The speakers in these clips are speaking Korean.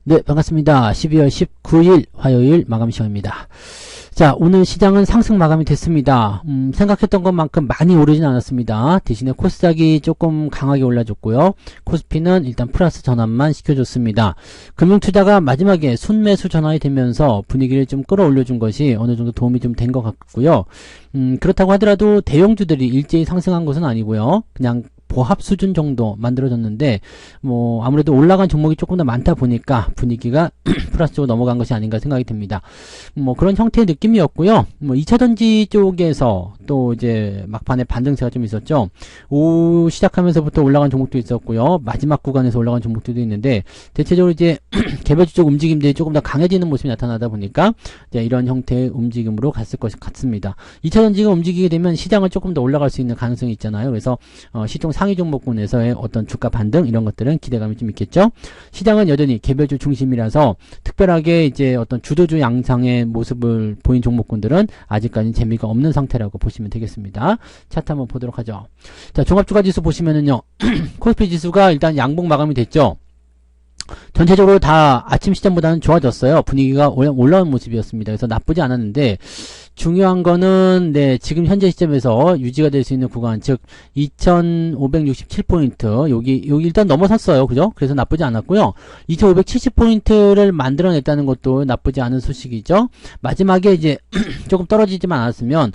네, 반갑습니다. 12월 19일 화요일 마감 시간입니다. 자, 오늘 시장은 상승 마감이 됐습니다. 생각했던 것만큼 많이 오르진 않았습니다. 대신에 코스닥이 조금 강하게 올라줬고요. 코스피는 일단 플러스 전환만 시켜줬습니다. 금융투자가 마지막에 순매수 전환이 되면서 분위기를 좀 끌어올려준 것이 어느 정도 도움이 좀 된 것 같고요. 그렇다고 하더라도 대형주들이 일제히 상승한 것은 아니고요. 그냥 보합 수준 정도 만들어졌는데 뭐 아무래도 올라간 종목이 조금 더 많다 보니까 분위기가 플러스 쪽으로 넘어간 것이 아닌가 생각이 듭니다. 뭐 그런 형태의 느낌이었고요. 뭐 2차전지 쪽에서 또 이제 막판에 반등세가 좀 있었죠. 오후 시작하면서부터 올라간 종목도 있었고요. 마지막 구간에서 올라간 종목들도 있는데 대체적으로 이제 개별주 쪽 움직임들이 조금 더 강해지는 모습이 나타나다 보니까 이제 이런 형태의 움직임으로 갔을 것 같습니다. 2차전지가 움직이게 되면 시장은 조금 더 올라갈 수 있는 가능성이 있잖아요. 그래서 시총 상위 종목군에서의 어떤 주가 반등 이런 것들은 기대감이 좀 있겠죠. 시장은 여전히 개별주 중심이라서 특별하게 이제 어떤 주도주 양상의 모습을 보인 종목군들은 아직까지는 재미가 없는 상태라고 보시면 되겠습니다. 차트 한번 보도록 하죠. 자, 종합주가 지수 보시면은요. 코스피 지수가 일단 양봉 마감이 됐죠. 전체적으로 다 아침 시점보다는 좋아졌어요. 분위기가 올라온 모습이었습니다. 그래서 나쁘지 않았는데 중요한 거는 네, 지금 현재 시점에서 유지가 될 수 있는 구간, 즉 2567포인트 여기 일단 넘어섰어요. 그죠? 그래서 나쁘지 않았고요. 2570포인트를 만들어냈다는 것도 나쁘지 않은 소식이죠. 마지막에 이제 조금 떨어지지만 않았으면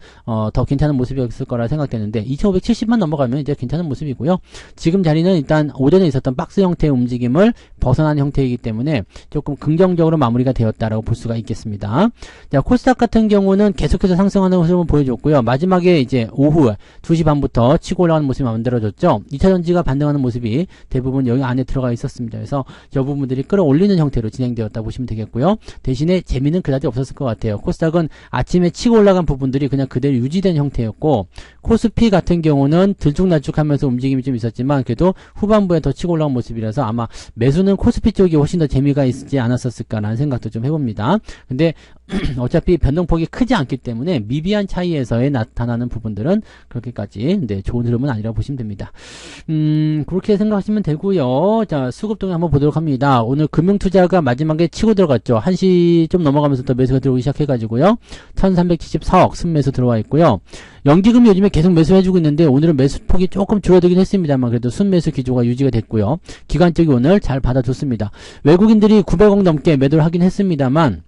더 괜찮은 모습이었을 거라 생각되는데 2570만 넘어가면 이제 괜찮은 모습이고요. 지금 자리는 일단 오전에 있었던 박스 형태의 움직임을 벗어난 형태이기 때문에 조금 긍정적으로 마무리가 되었다라고 볼 수가 있겠습니다. 자, 코스닥 같은 경우는 계속해서 상승하는 모습을 보여줬고요. 마지막에 이제 오후 2시 반부터 치고 올라가는 모습이 만들어졌죠. 2차전지가 반등하는 모습이 대부분 여기 안에 들어가 있었습니다. 그래서 저 부분들이 끌어올리는 형태로 진행되었다 보시면 되겠고요. 대신에 재미는 그다지 없었을 것 같아요. 코스닥은 아침에 치고 올라간 부분들이 그냥 그대로 유지된 형태였고 코스피 같은 경우는 들쭉날쭉하면서 움직임이 좀 있었지만 그래도 후반부에 더 치고 올라간 모습이라서 아마 매수는 코스피 쪽이 훨씬 더 재미가 있지 않았었을까라는 생각도 좀 해봅니다. 근데 어차피 변동폭이 크지 않기 때문에 미비한 차이에서의 나타나는 부분들은 그렇게까지 좋은 흐름은 아니라고 보시면 됩니다. 그렇게 생각하시면 되고요. 자, 수급동에 한번 보도록 합니다. 오늘 금융투자가 마지막에 치고 들어갔죠. 1시 좀 넘어가면서 또 매수가 들어오기 시작해가지고요. 1374억 순매수 들어와 있고요. 연기금이 요즘에 계속 매수해주고 있는데 오늘은 매수폭이 조금 줄어들긴 했습니다만 그래도 순매수 기조가 유지가 됐고요. 기관 쪽이 오늘 잘 받아줬습니다. 외국인들이 900억 넘게 매도를 하긴 했습니다만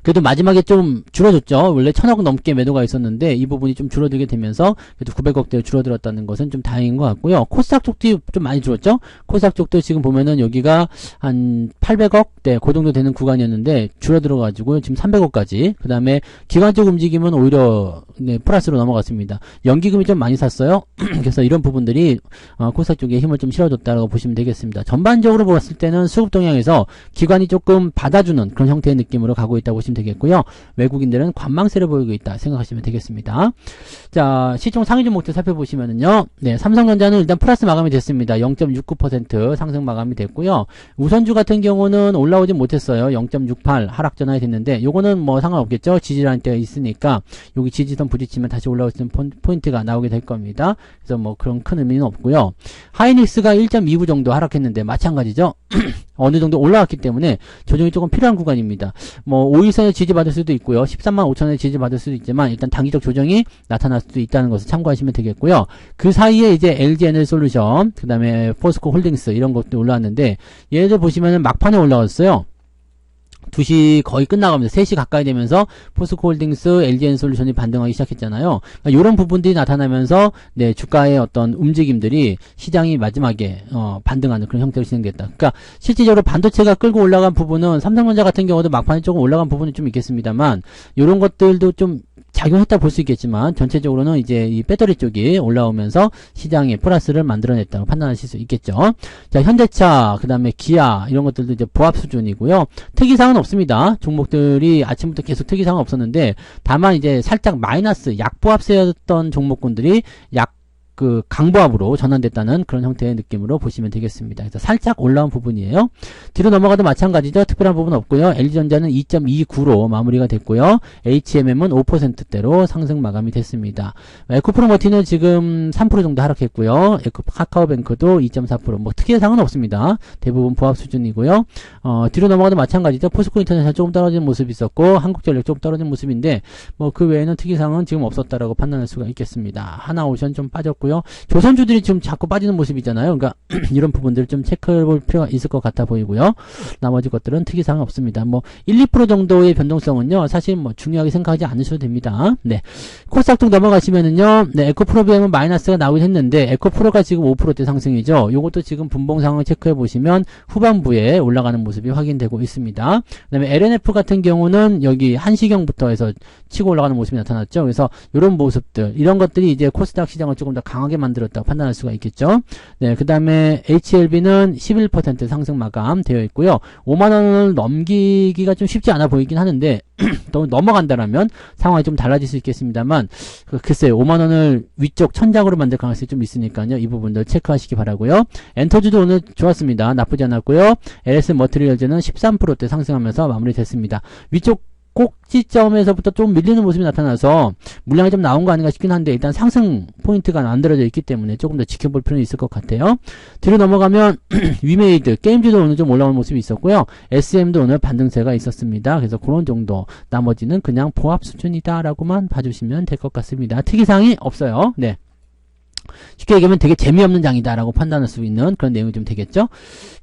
그래도 마지막에 좀 줄어졌죠. 원래 1000억 넘게 매도가 있었는데 이 부분이 좀 줄어들게 되면서 그래도 900억대로 줄어들었다는 것은 좀 다행인 것 같고요. 코스닥 쪽도 좀 많이 줄었죠. 코스닥 쪽도 지금 보면은 여기가 한 800억대 그 정도 되는 구간이었는데 줄어들어가지고 지금 300억까지. 그 다음에 기관적 움직임은 오히려 플러스로 넘어갔습니다. 연기금이 좀 많이 샀어요. 그래서 이런 부분들이 코스닥 쪽에 힘을 좀 실어줬다고 보시면 되겠습니다. 전반적으로 봤을 때는 수급 동향에서 기관이 조금 받아주는 그런 형태의 느낌으로 가고 있다고 보시면 되겠고요. 외국인들은 관망세를 보이고 있다 생각하시면 되겠습니다. 자, 시총 상위 종목들 살펴보시면은요. 네, 삼성전자는 일단 플러스 마감이 됐습니다. 0.69% 상승 마감이 됐고요. 우선주 같은 경우는 올라오지 못했어요. 0.68 하락 전환이 됐는데 요거는 뭐 상관없겠죠. 지지라는 때가 있으니까 여기 지지선 부딪히면 다시 올라올 수 있는 포인트가 나오게 될 겁니다. 그래서 뭐 그런 큰 의미는 없고요. 하이닉스가 1.29 정도 하락했는데 마찬가지죠. 어느 정도 올라왔기 때문에 조정이 조금 필요한 구간입니다. 뭐 5일선에 지지받을 수도 있고요. 13만 5천원에 지지받을 수도 있지만 일단 단기적 조정이 나타날 수도 있다는 것을 참고하시면 되겠고요. 그 사이에 이제 LG에너지솔루션, 그 다음에 포스코 홀딩스 이런 것도 올라왔는데 얘들 보시면은 막판에 올라왔어요. 2시 거의 끝나가면서 3시 가까이 되면서 포스코홀딩스, LG에너지솔루션이 반등하기 시작했잖아요. 그러니까 이런 부분들이 나타나면서 네, 주가의 어떤 움직임들이 시장이 마지막에 반등하는 그런 형태로 진행됐다. 그러니까 실질적으로 반도체가 끌고 올라간 부분은 삼성전자 같은 경우도 막판에 조금 올라간 부분이 좀 있겠습니다만 이런 것들도 좀 작용했다 볼 수 있겠지만 전체적으로는 이제 이 배터리 쪽이 올라오면서 시장에 플러스를 만들어냈다고 판단하실 수 있겠죠. 자, 현대차, 그 다음에 기아 이런 것들도 이제 보합 수준이고요. 특이사항은 없습니다. 종목들이 아침부터 계속 특이사항은 없었는데 다만 이제 살짝 마이너스 약보합세였던 종목군들이 그 강보합으로 전환됐다는 그런 형태의 느낌으로 보시면 되겠습니다. 그래서 살짝 올라온 부분이에요. 뒤로 넘어가도 마찬가지죠. 특별한 부분 없고요. LG전자는 2.29로 마무리가 됐고요. HMM은 5%대로 상승 마감이 됐습니다. 에코프로머티는 지금 3% 정도 하락했고요. 카카오뱅크도 2.4%, 뭐 특이사항은 없습니다. 대부분 보합 수준이고요. 뒤로 넘어가도 마찬가지죠. 포스코인터내셔널 조금 떨어지는 모습이 있었고 한국전력 조금 떨어진 모습인데 뭐 그 외에는 특이사항은 지금 없었다라고 판단할 수가 있겠습니다. 하나오션 좀 빠졌고요. 조선주들이 지금 자꾸 빠지는 모습이잖아요. 그러니까 이런 부분들 좀 체크해 볼 필요가 있을 것 같아 보이고요. 나머지 것들은 특이사항 없습니다. 뭐 1, 2% 정도의 변동성은요. 사실 뭐 중요하게 생각하지 않으셔도 됩니다. 네. 코스닥 쪽 넘어가시면은요. 네, 에코프로비엠은 마이너스가 나오긴 했는데 에코프로가 지금 5%대 상승이죠. 요것도 지금 분봉 상황을 체크해 보시면 후반부에 올라가는 모습이 확인되고 있습니다. 그다음에 LNF 같은 경우는 여기 한시경부터 해서 치고 올라가는 모습이 나타났죠. 그래서 이런 모습들, 이런 것들이 이제 코스닥 시장을 조금 더 강하게 만들었다고 판단할 수가 있겠죠. 네, 그 다음에 HLB는 11% 상승 마감 되어 있고요. 5만원을 넘기기가 좀 쉽지 않아 보이긴 하는데 또 넘어간다라면 상황이 좀 달라질 수 있겠습니다만 글쎄요, 5만원을 위쪽 천장으로 만들 가능성이 좀 있으니까요. 이 부분들 체크하시기 바라고요. 엔터주도 오늘 좋았습니다. 나쁘지 않았고요. LS 머티리얼즈는 13%대 상승하면서 마무리됐습니다. 위쪽 꼭지점에서부터 좀 밀리는 모습이 나타나서 물량이 좀 나온 거 아닌가 싶긴 한데 일단 상승 포인트가 만들어져 있기 때문에 조금 더 지켜볼 필요는 있을 것 같아요. 뒤로 넘어가면 위메이드 게임즈도 오늘 좀 올라오는 모습이 있었고요. SM도 오늘 반등세가 있었습니다. 그래서 그런 정도, 나머지는 그냥 보합 수준이다 라고만 봐주시면 될 것 같습니다. 특이사항이 없어요. 네. 쉽게 얘기하면 되게 재미없는 장이다 라고 판단할 수 있는 그런 내용이 좀 되겠죠.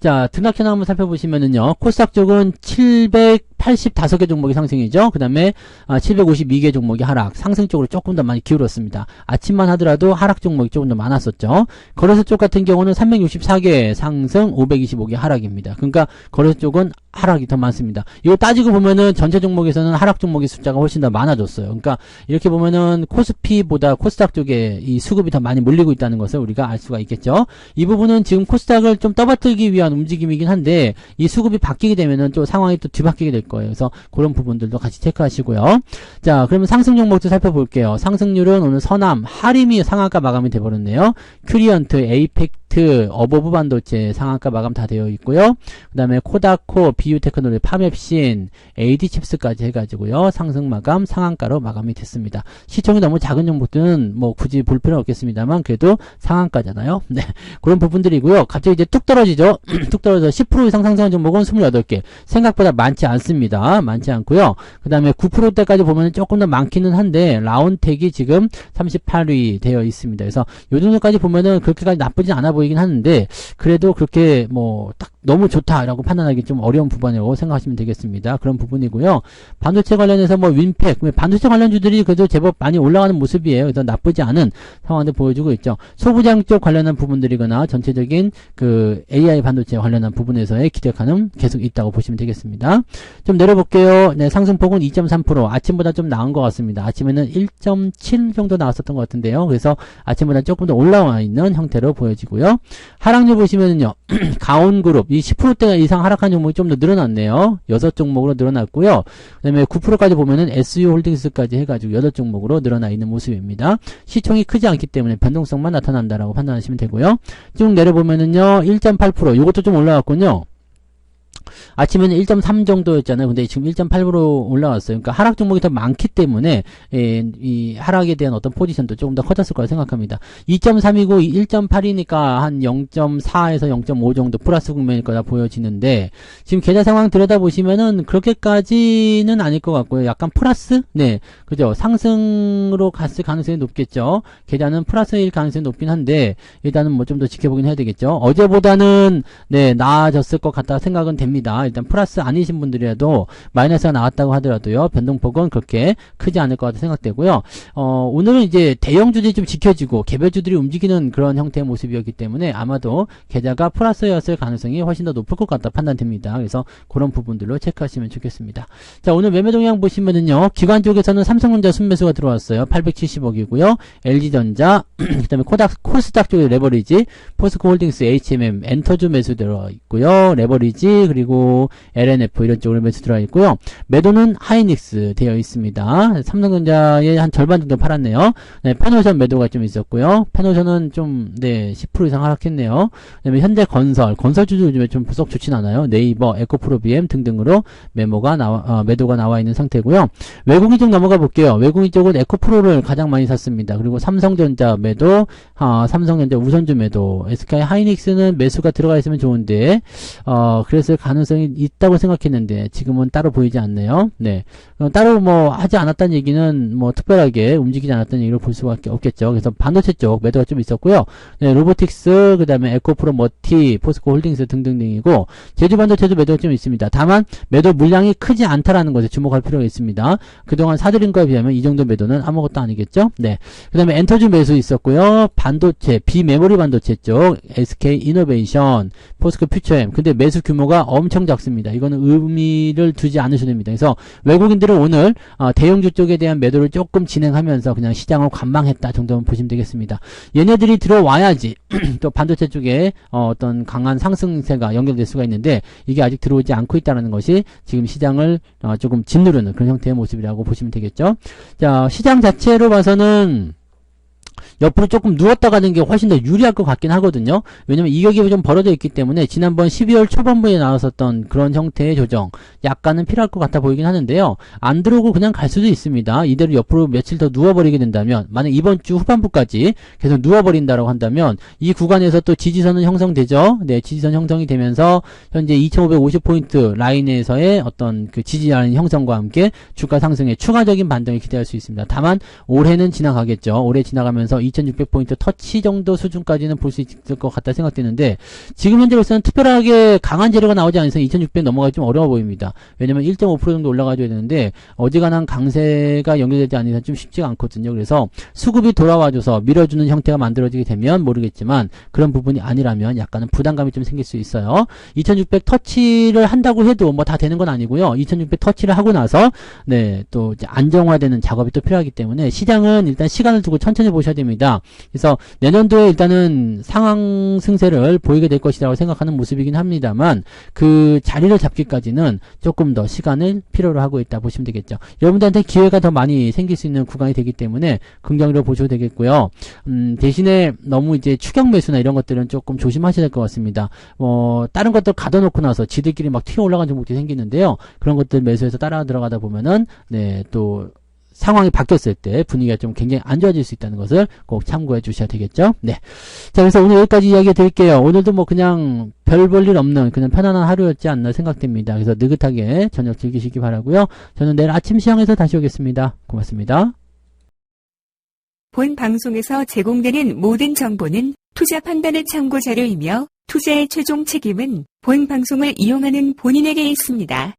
자, 등락현 한번 살펴보시면은요, 코스닥 쪽은 785개 종목이 상승이죠. 그 다음에 752개 종목이 하락, 상승 쪽으로 조금 더 많이 기울었습니다. 아침만 하더라도 하락 종목이 조금 더 많았었죠. 거래소 쪽 같은 경우는 364개 상승, 525개 하락입니다. 그러니까 거래소 쪽은 하락이 더 많습니다. 이거 따지고 보면은 전체 종목에서는 하락 종목의 숫자가 훨씬 더 많아졌어요. 그러니까 이렇게 보면은 코스피보다 코스닥 쪽에 이 수급이 더 많이 몰리고 있다는 것을 우리가 알 수가 있겠죠. 이 부분은 지금 코스닥을 좀 떠받들기 위한 움직임이긴 한데 이 수급이 바뀌게 되면은 또 상황이 또 뒤바뀌게 될 거예요. 그래서 그런 부분들도 같이 체크하시고요. 자, 그러면 상승 종목도 살펴볼게요. 상승률은 오늘 서남, 하림이 상한가 마감이 돼버렸네요. 큐리언트, 에이펙트, 어버브 반도체 상한가 마감 다 되어 있고요. 그 다음에 코다코, 비유테크놀로지, 파맵신, AD칩스까지 해가지고요. 상승 마감, 상한가로 마감이 됐습니다. 시총이 너무 작은 종목들은 뭐 굳이 볼 필요는 없겠습니다만 그래도 상한가잖아요. 네, 그런 부분들이고요. 갑자기 이제 뚝 떨어지죠. 뚝 떨어져서 10% 이상 상승한 종목은 28개. 생각보다 많지 않습니다. 많지 않고요. 그 다음에 9%대까지 보면 조금 더 많기는 한데 라운텍이 지금 38위 되어 있습니다. 그래서 요 정도까지 보면은 그렇게까지 나쁘진 않아 보이긴 하는데 그래도 그렇게 뭐 딱 너무 좋다라고 판단하기 좀 어려운 부분이라고 생각하시면 되겠습니다. 그런 부분이고요. 반도체 관련해서 뭐 윈팩, 반도체 관련주들이 그래도 제법 많이 올라가는 모습이에요. 그래서 나쁘지 않은 상황을 보여주고 있죠. 소부장 쪽 관련한 부분들이거나 전체적인 그 AI 반도체 관련한 부분에서의 기대감은 계속 있다고 보시면 되겠습니다. 좀 내려볼게요. 네, 상승폭은 2.3%. 아침보다 좀 나은 것 같습니다. 아침에는 1.7 정도 나왔었던 것 같은데요. 그래서 아침보다 조금 더 올라와 있는 형태로 보여지고요. 하락률 보시면은요, 가온그룹, 이 10%대 이상 하락한 종목이 좀 더 늘어났네요. 6종목으로 늘어났고요. 그 다음에 9%까지 보면은 SU홀딩스까지 해가지고 8종목으로 늘어나 있는 모습입니다. 시총이 크지 않기 때문에 변동성만 나타난다라고 판단하시면 되고요. 쭉 내려보면은요, 1.8%, 요것도 좀 올라왔군요. 아침에는 1.3 정도였잖아요. 근데 지금 1.8% 올라왔어요. 그러니까 하락 종목이 더 많기 때문에 이 하락에 대한 어떤 포지션도 조금 더 커졌을 거라 생각합니다. 2.3이고 1.8이니까 한 0.4에서 0.5 정도 플러스 국면일 거라 보여지는데 지금 계좌 상황 들여다보시면은 그렇게까지는 아닐 것 같고요. 약간 플러스? 네. 그죠? 상승으로 갔을 가능성이 높겠죠. 계좌는 플러스일 가능성이 높긴 한데 일단은 뭐 좀 더 지켜보긴 해야 되겠죠. 어제보다는 네, 나아졌을 것 같다 생각은 됩니다. 일단 플러스 아니신 분들이라도 마이너스가 나왔다고 하더라도요. 변동폭은 그렇게 크지 않을 것 같아 생각되고요. 오늘은 이제 대형주들이 좀 지켜지고 개별주들이 움직이는 그런 형태의 모습이었기 때문에 아마도 계좌가 플러스였을 가능성이 훨씬 더 높을 것 같다 판단됩니다. 그래서 그런 부분들로 체크하시면 좋겠습니다. 자, 오늘 매매 동향 보시면은요. 기관 쪽에서는 삼성전자 순매수가 들어왔어요. 870억이고요. LG전자, 그 다음에 코스닥 쪽에 레버리지, 포스코홀딩스, HMM, 엔터주 매수 들어있고요. 레버리지, 그리고 그리고 LNF 이런 쪽으로 매수 들어가 있고요. 매도는 하이닉스 되어 있습니다. 삼성전자의 한 절반 정도 팔았네요. 네, 페노션 매도가 좀 있었고요. 페노션은 좀, 네, 10% 이상 하락했네요. 그 다음에 건설주도 요즘에 좀 썩 좋진 않아요. 네이버, 에코프로비엠 등등으로 매도가 나와 있는 상태고요. 외국인 쪽 넘어가 볼게요. 외국인 쪽은 에코프로를 가장 많이 샀습니다. 그리고 삼성전자 매도, 삼성전자 우선주 매도, SK 하이닉스는 매수가 들어가 있으면 좋은데, 그랬을 가능성이 있다고 생각했는데, 지금은 따로 보이지 않네요. 네. 따로 뭐, 하지 않았다는 얘기는 뭐, 특별하게 움직이지 않았다는 얘기를 볼 수밖에 없겠죠. 그래서 반도체 쪽 매도가 좀 있었고요. 네, 로보틱스, 그 다음에 에코프로 머티, 포스코 홀딩스 등등등이고, 제주반도체도 매도가 좀 있습니다. 다만, 매도 물량이 크지 않다라는 것에 주목할 필요가 있습니다. 그동안 사들인 거에 비하면 이 정도 매도는 아무것도 아니겠죠? 네. 그 다음에 엔터주 매수 있었고요. 반도체, 비메모리 반도체 쪽, SK 이노베이션, 포스코 퓨처엠. 근데 매수 규모가 엄청 작습니다. 이거는 의미를 두지 않으셔도 됩니다. 그래서 외국인들은 오늘 대형주 쪽에 대한 매도를 조금 진행하면서 그냥 시장을 관망했다 정도만 보시면 되겠습니다. 얘네들이 들어와야지 또 반도체 쪽에 어떤 강한 상승세가 연결될 수가 있는데 이게 아직 들어오지 않고 있다는 것이 지금 시장을 조금 짓누르는 그런 형태의 모습이라고 보시면 되겠죠. 자, 시장 자체로 봐서는 옆으로 조금 누웠다 가는 게 훨씬 더 유리할 것 같긴 하거든요. 왜냐면 이격이 좀 벌어져 있기 때문에 지난번 12월 초반부에 나왔었던 그런 형태의 조정 약간은 필요할 것 같아 보이긴 하는데요. 안 들어오고 그냥 갈 수도 있습니다. 이대로 옆으로 며칠 더 누워버리게 된다면 만약 이번 주 후반부까지 계속 누워버린다라고 한다면 이 구간에서 또 지지선은 형성되죠. 네, 지지선 형성이 되면서 현재 2550포인트 라인에서의 어떤 그 지지라인 형성과 함께 주가 상승의 추가적인 반등을 기대할 수 있습니다. 다만 올해는 지나가겠죠. 올해 지나가면서 2600포인트 터치 정도 수준까지는 볼 수 있을 것 같다 생각되는데 지금 현재로서는 특별하게 강한 재료가 나오지 않아서 2600 넘어가기 좀 어려워 보입니다. 왜냐면 1.5% 정도 올라가줘야 되는데 어지간한 강세가 연결되지 않는 이상 좀 쉽지가 않거든요. 그래서 수급이 돌아와줘서 밀어주는 형태가 만들어지게 되면 모르겠지만 그런 부분이 아니라면 약간은 부담감이 좀 생길 수 있어요. 2600 터치를 한다고 해도 뭐 다 되는 건 아니고요. 2600 터치를 하고 나서 네, 또 이제 안정화되는 작업이 또 필요하기 때문에 시장은 일단 시간을 두고 천천히 보셔야 됩니다. 그래서 내년도에 일단은 상황 승세를 보이게 될 것이라고 생각하는 모습이긴 합니다만 그 자리를 잡기까지는 조금 더 시간을 필요로 하고 있다 보시면 되겠죠. 여러분들한테 기회가 더 많이 생길 수 있는 구간이 되기 때문에 긍정적으로 보셔도 되겠고요. 대신에 너무 이제 추격 매수나 이런 것들은 조금 조심하셔야 될 것 같습니다. 다른 것들 가둬놓고 나서 지들끼리 막 튀어 올라간 종목들이 생기는데요. 그런 것들 매수해서 따라 들어가다 보면은 네, 또 상황이 바뀌었을 때 분위기가 좀 굉장히 안 좋아질 수 있다는 것을 꼭 참고해 주셔야 되겠죠. 네. 자, 그래서 오늘 여기까지 이야기 드릴게요. 오늘도 뭐 그냥 별 볼 일 없는 그냥 편안한 하루였지 않나 생각됩니다. 그래서 느긋하게 저녁 즐기시기 바라고요. 저는 내일 아침 시황에서 다시 오겠습니다. 고맙습니다. 본 방송에서 제공되는 모든 정보는 투자 판단의 참고 자료이며 투자의 최종 책임은 본 방송을 이용하는 본인에게 있습니다.